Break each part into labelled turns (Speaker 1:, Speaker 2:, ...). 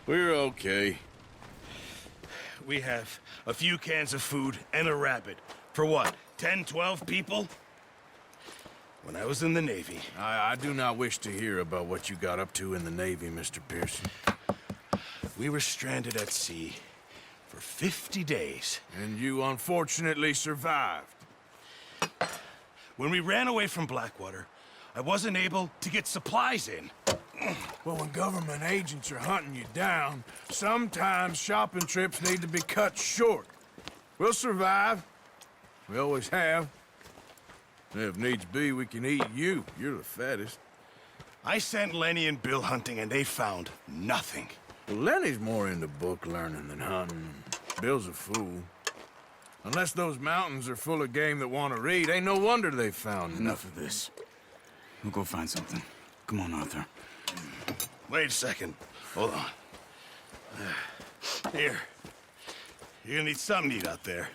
Speaker 1: We're okay.
Speaker 2: We have a few cans of food and a rabbit. For what, 10, 12 people? When I was in the Navy...
Speaker 1: I do not wish to hear about what you got up to in the Navy, Mr. Pearson.
Speaker 2: We were stranded at sea for 50 days.
Speaker 1: And you unfortunately survived.
Speaker 2: When we ran away from Blackwater, I wasn't able to get supplies in.
Speaker 1: Well, when government agents are hunting you down, sometimes shopping trips need to be cut short. We'll survive. We always have. If needs be, we can eat you. You're the fattest.
Speaker 2: I sent Lenny and Bill hunting, and they found nothing.
Speaker 1: Well, Lenny's more into book learning than hunting. Bill's a fool. Unless those mountains are full of game that want to read, ain't no wonder they found
Speaker 3: Enough of this. We'll go find something. Come on, Arthur.
Speaker 2: Wait a second. Hold on. Here. You're gonna need something to eat out there.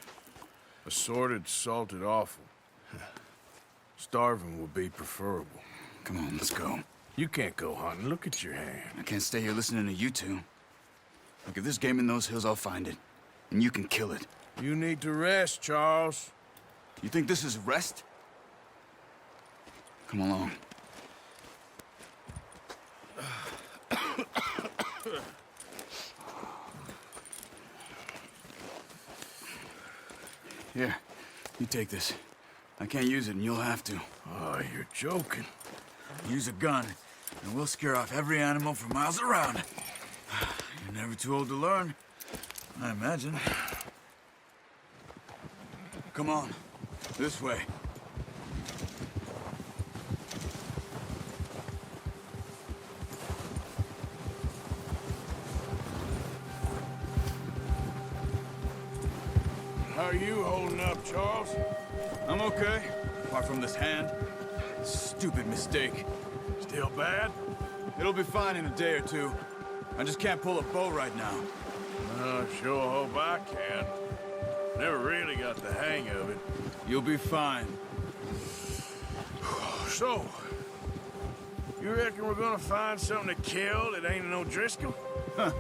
Speaker 1: Assorted, salted offal. Starving would be preferable.
Speaker 3: Come on, let's go.
Speaker 1: You can't go hunting. Look at your hand.
Speaker 3: I can't stay here listening to you two. Look, if there's game in those hills, I'll find it. And you can kill it.
Speaker 1: You need to rest, Charles.
Speaker 3: You think this is rest? Come along. Here, you take this. I can't use it, and you'll have to.
Speaker 1: Oh, you're joking.
Speaker 3: Use a gun, and we'll scare off every animal for miles around. You're never too old to learn, I imagine. Come on, this way.
Speaker 1: How are you holding up, Charles?
Speaker 3: I'm okay, apart from this hand. Stupid mistake.
Speaker 1: Still bad?
Speaker 3: It'll be fine in a day or two. I just can't pull a bow right now.
Speaker 1: I sure hope I can. Never really got the hang of it.
Speaker 3: You'll be fine.
Speaker 1: So, you reckon we're gonna find something to kill that ain't no Driscoll?
Speaker 3: Huh.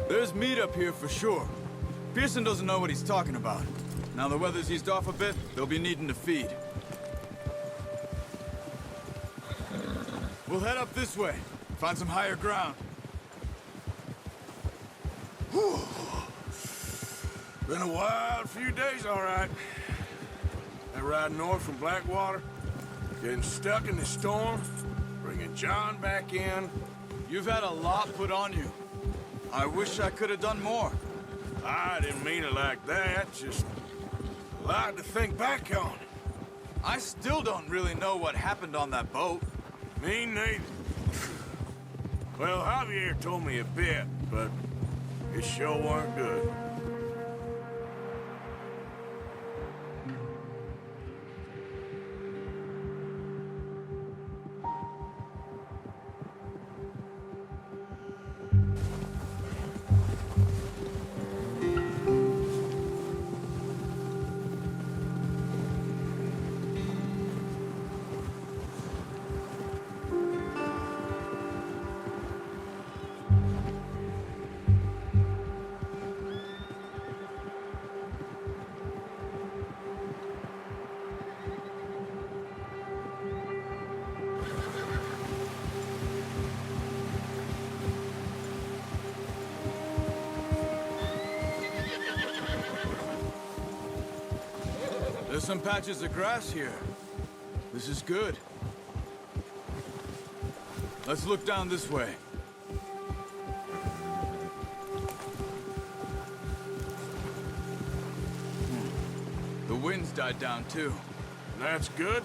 Speaker 3: There's meat up here for sure. Pearson doesn't know what he's talking about. Now the weather's eased off a bit, they'll be needing to feed. We'll head up this way. Find some higher ground.
Speaker 1: Whew. Been a wild few days, all right. That ride north from Blackwater, getting stuck in the storm, bringing John back in.
Speaker 3: You've had a lot put on you. I wish I could have done more.
Speaker 1: I didn't mean it like that, just a lot to think back on.
Speaker 3: I still don't really know what happened on that boat.
Speaker 1: Me neither. Well, Javier told me a bit, but it sure weren't good.
Speaker 3: There's some patches of grass here. This is good. Let's look down this way. The wind's died down too.
Speaker 1: That's good.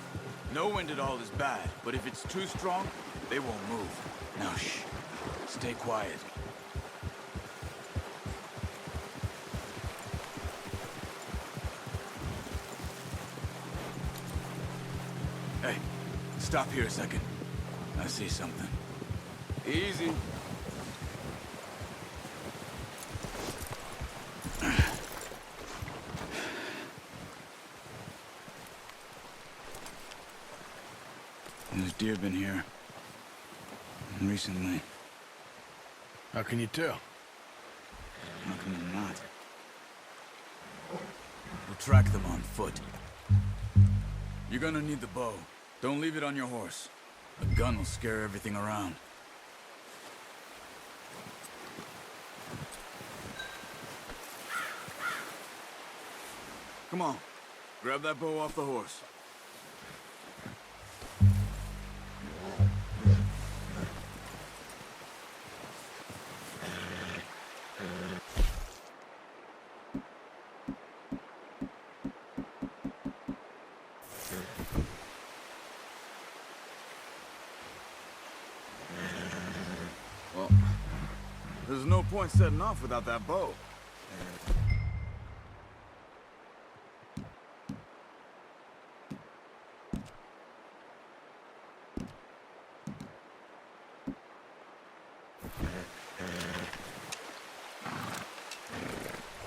Speaker 3: No wind at all is bad, but if it's too strong, they won't move. Now shh. Stay quiet. Hey, stop here a second. I see something. Easy. There's deer been here. Recently.
Speaker 1: How can you tell?
Speaker 3: How can you not? We'll track them on foot. You're gonna need the bow. Don't leave it on your horse. A gun will scare everything around. Come on. Grab that bow off the horse. Well, there's no point setting off without that bow.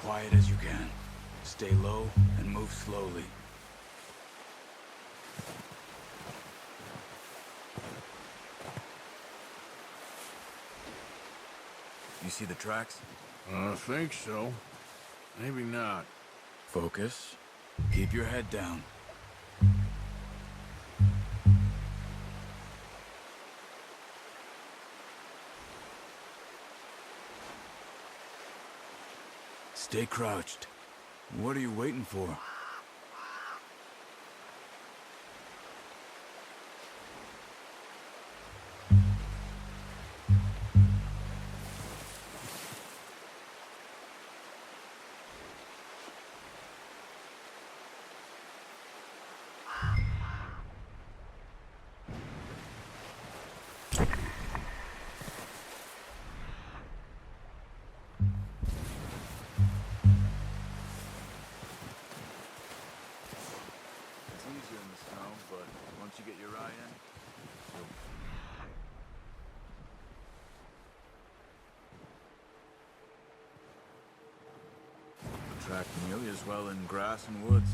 Speaker 3: Quiet as you can. Stay low and move slowly. You see the tracks?
Speaker 1: I think so. Maybe not.
Speaker 3: Focus. Keep your head down. Stay crouched. What are you waiting for? It's easier in the snow, but once you get your eye in, you'll track nearly as well in grass and woods.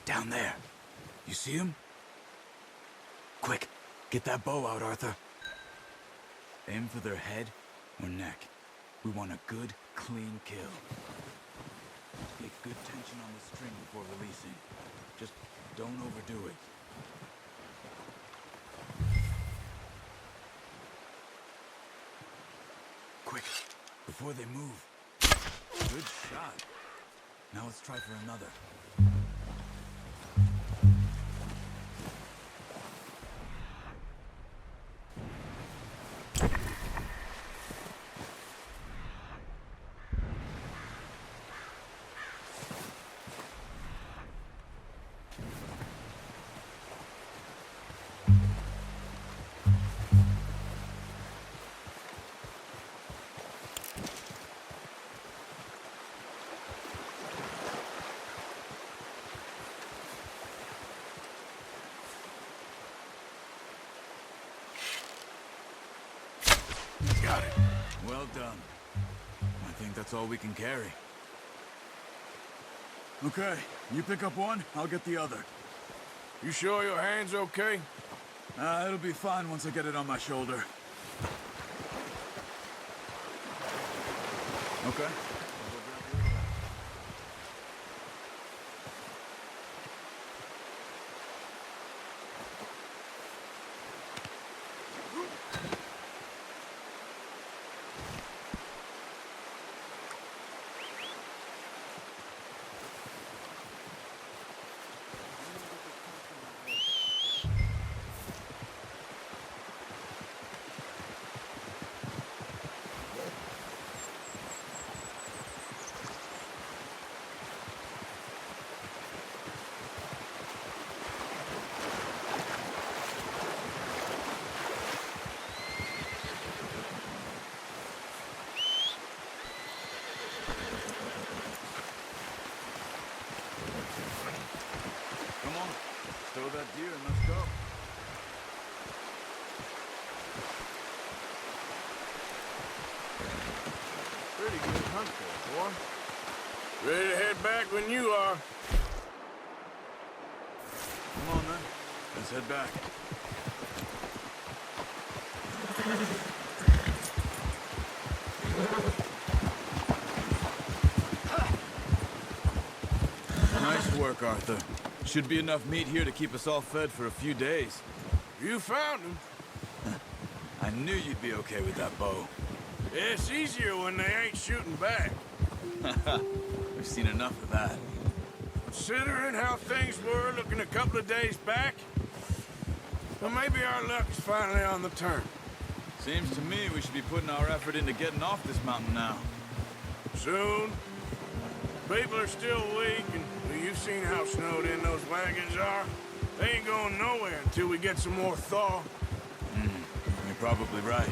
Speaker 3: Down there. You see him? Quick, get that bow out, Arthur. Aim for their head or neck. We want a good, clean kill. Get good tension on the string before releasing. Just don't overdo it. Quick, before they move. Good shot. Now let's try for another.
Speaker 1: Got it.
Speaker 3: Well done. I think that's all we can carry. Okay, you pick up one, I'll get the other.
Speaker 1: You sure your hand's okay?
Speaker 3: It'll be fine once I get it on my shoulder. Okay. Come on, throw that deer and let's go.
Speaker 1: Pretty good hunt there, boy. Ready to head back when you are.
Speaker 3: Come on then, let's head back. Nice work, Arthur. Should be enough meat here to keep us all fed for a few days.
Speaker 1: You found him.
Speaker 3: I knew you'd be okay with that bow.
Speaker 1: It's easier when they ain't shooting back.
Speaker 3: We've seen enough of that.
Speaker 1: Considering how things were looking a couple of days back, well, maybe our luck is finally on the turn.
Speaker 3: Seems to me we should be putting our effort into getting off this mountain now.
Speaker 1: Soon. People are still weak, and well, you've seen how snowed in those wagons are. They ain't going nowhere until we get some more thaw.
Speaker 3: You're probably right.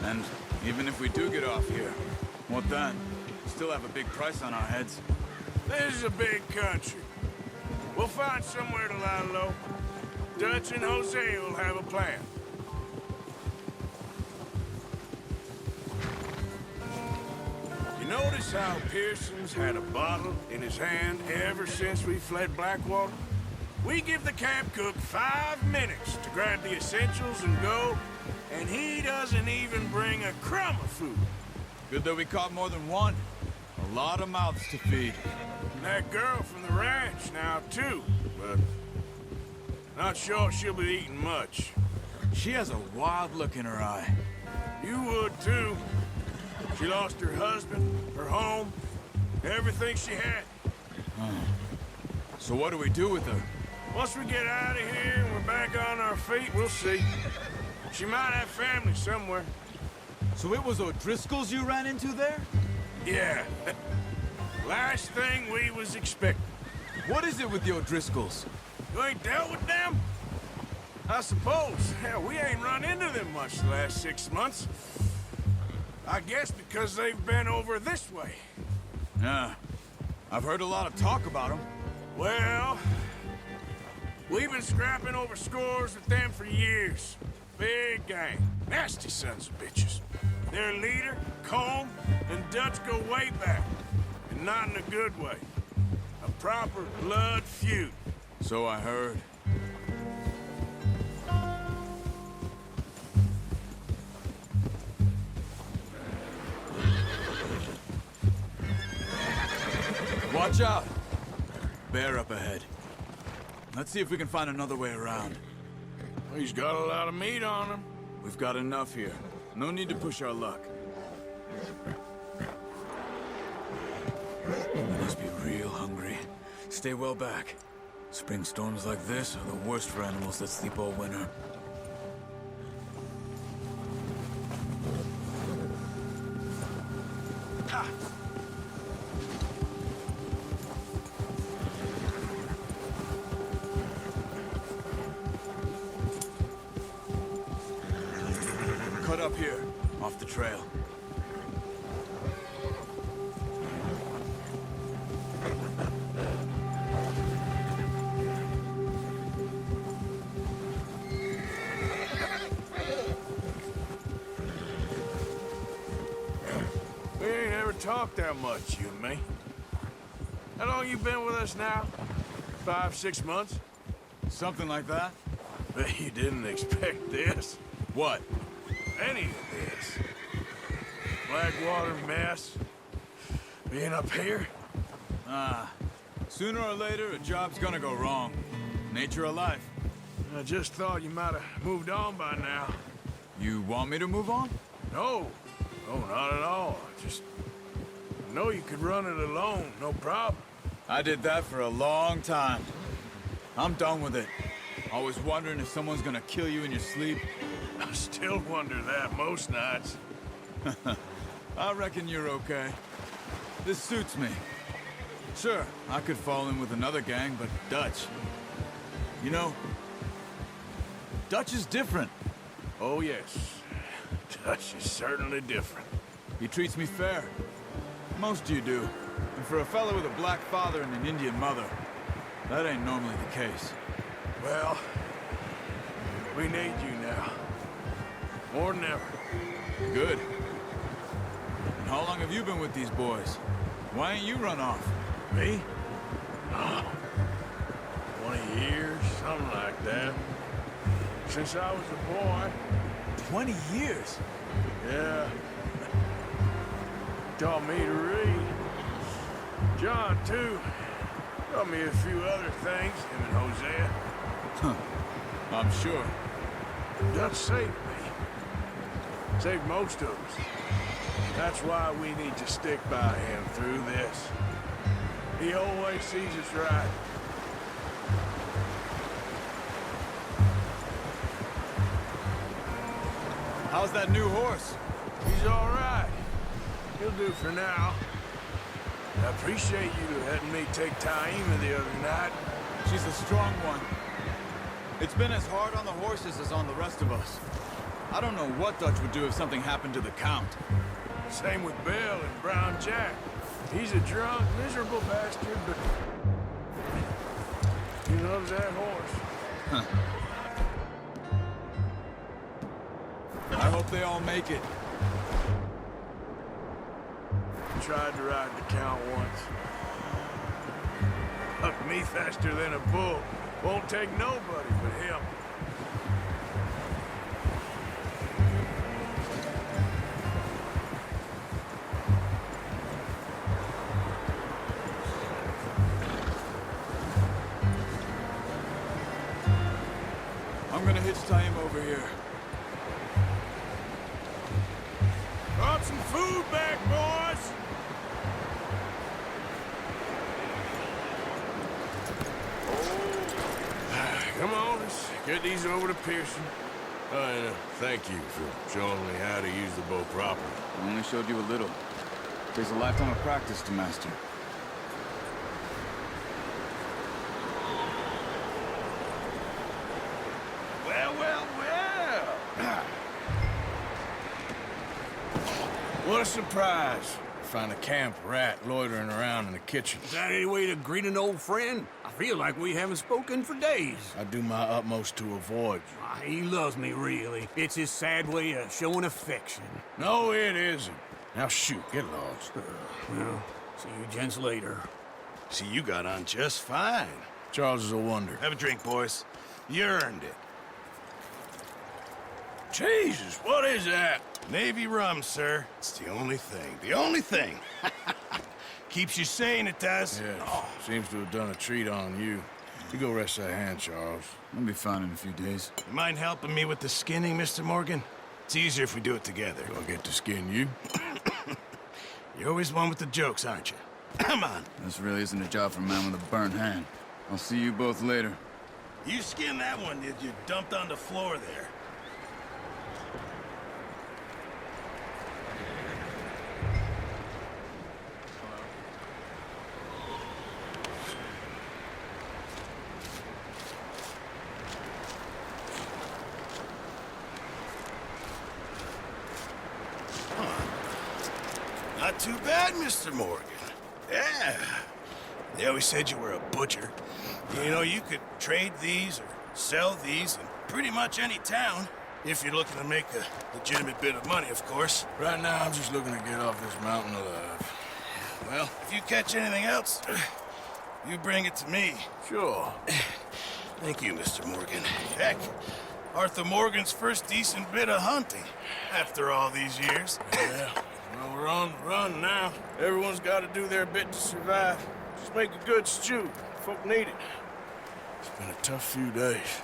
Speaker 3: And even if we do get off here, what then? We still have a big price on our heads.
Speaker 1: This is a big country. We'll find somewhere to lie low. Dutch and Jose will have a plan. You notice how Pearson's had a bottle in his hand ever since we fled Blackwater? We give the camp cook 5 minutes to grab the essentials and go, and he doesn't even bring a crumb of food.
Speaker 3: Good that we caught more than one. A lot of mouths to feed.
Speaker 1: And that girl from the ranch now, too, but not sure she'll be eating much.
Speaker 3: She has a wild look in her eye.
Speaker 1: You would, too. She lost her husband, her home, everything she had.
Speaker 3: So what do we do with her?
Speaker 1: Once we get out of here and we're back on our feet, we'll see. She might have family somewhere.
Speaker 3: So it was O'Driscoll's you ran into there?
Speaker 1: Yeah. Last thing we was expecting.
Speaker 3: What is it with the O'Driscolls?
Speaker 1: You ain't dealt with them? I suppose. Hell, we ain't run into them much the last 6 months. I guess because they've been over this way.
Speaker 3: Yeah. I've heard a lot of talk about them.
Speaker 1: Well, we've been scrapping over scores with them for years. Big gang. Nasty sons of bitches. Their leader, Combe, and Dutch go way back. And not in a good way. A proper blood feud.
Speaker 3: So I heard. Watch out! Bear up ahead. Let's see if we can find another way around.
Speaker 1: He's got a lot of meat on him.
Speaker 3: We've got enough here. No need to push our luck. We must be real hungry. Stay well back. Spring storms like this are the worst for animals that sleep all winter. Ah. Cut up here, off the trail.
Speaker 1: We ain't ever talked that much, you and me. How long you been with us now? 5, 6 months?
Speaker 3: Something like that?
Speaker 1: Bet you didn't expect this.
Speaker 3: What?
Speaker 1: Any of this. Blackwater mess. Being up here?
Speaker 3: Sooner or later, a job's gonna go wrong. Nature of life.
Speaker 1: I just thought you might have moved on by now.
Speaker 3: You want me to move on?
Speaker 1: No. No, not at all. I know you could run it alone, no problem.
Speaker 3: I did that for a long time. I'm done with it. Always wondering if someone's gonna kill you in your sleep.
Speaker 1: I still wonder that most nights.
Speaker 3: I reckon you're okay. This suits me. Sure, I could fall in with another gang, but Dutch... You know, Dutch is different.
Speaker 1: Oh, yes. Dutch is certainly different.
Speaker 3: He treats me fair. Most you do. And for a fella with a black father and an Indian mother, that ain't normally the case.
Speaker 1: Well, we need you now. More than ever.
Speaker 3: Good. And how long have you been with these boys? Why ain't you run off?
Speaker 1: Me? Oh, 20 years, something like that. Since I was a boy.
Speaker 3: 20 years?
Speaker 1: Yeah. Taught me to read. John, too. Taught me a few other things, him and Hosea.
Speaker 3: Huh. I'm sure.
Speaker 1: Dutch saved me. Saved most of us. That's why we need to stick by him through this. He always sees us right.
Speaker 3: How's that new horse?
Speaker 1: He's all right. He'll do for now. I appreciate you letting me take Taima the other night.
Speaker 3: She's a strong one. It's been as hard on the horses as on the rest of us. I don't know what Dutch would do if something happened to the Count.
Speaker 1: Same with Bill and Brown Jack. He's a drunk, miserable bastard, but he loves that horse.
Speaker 3: Huh. I hope they all make it.
Speaker 1: Tried to ride the Count once. Hucked me faster than a bull. Won't take nobody but him.
Speaker 3: I'm gonna hitch him over here.
Speaker 1: Brought some food back, boys! Come on, let's get these over to Pearson. And thank you for showing me how to use the bow properly.
Speaker 3: I only showed you a little. Takes a lifetime of practice to master.
Speaker 1: Well, well, well! What a surprise. Find a camp rat loitering around in the kitchen.
Speaker 4: Is that any way to greet an old friend? I feel like we haven't spoken for days.
Speaker 1: I do my utmost to avoid you.
Speaker 4: He loves me, really. It's his sad way of showing affection.
Speaker 1: No, it isn't. Now shoot, get lost.
Speaker 4: Well, see you gents later.
Speaker 2: See, you got on just fine.
Speaker 1: Charles is a wonder.
Speaker 2: Have a drink, boys. You earned it.
Speaker 1: Jesus, what is that?
Speaker 2: Navy rum, sir. It's the only thing. The only thing. Keeps you sane, it does.
Speaker 1: Yes, seems to have done a treat on you. You go rest that hand, Charles.
Speaker 3: I'll be fine in a few days.
Speaker 2: You mind helping me with the skinning, Mr. Morgan? It's easier if we do it together.
Speaker 1: Do I get to skin you?
Speaker 2: You're always one with the jokes, aren't you? Come on.
Speaker 3: This really isn't a job for a man with a burnt hand. I'll see you both later.
Speaker 2: You skinned that one that you dumped on the floor there. Not too bad, Mr. Morgan. Yeah. They always said you were a butcher. You know, you could trade these or sell these in pretty much any town. If you're looking to make a legitimate bit of money, of course.
Speaker 1: Right now, I'm just looking to get off this mountain alive.
Speaker 2: Well, if you catch anything else, you bring it to me.
Speaker 1: Sure.
Speaker 2: Thank you, Mr. Morgan. Heck, Arthur Morgan's first decent bit of hunting after all these years.
Speaker 1: Yeah, well, we're on the run now. Everyone's got to do their bit to survive. Just make a good stew. Folk need it. It's been a tough few days.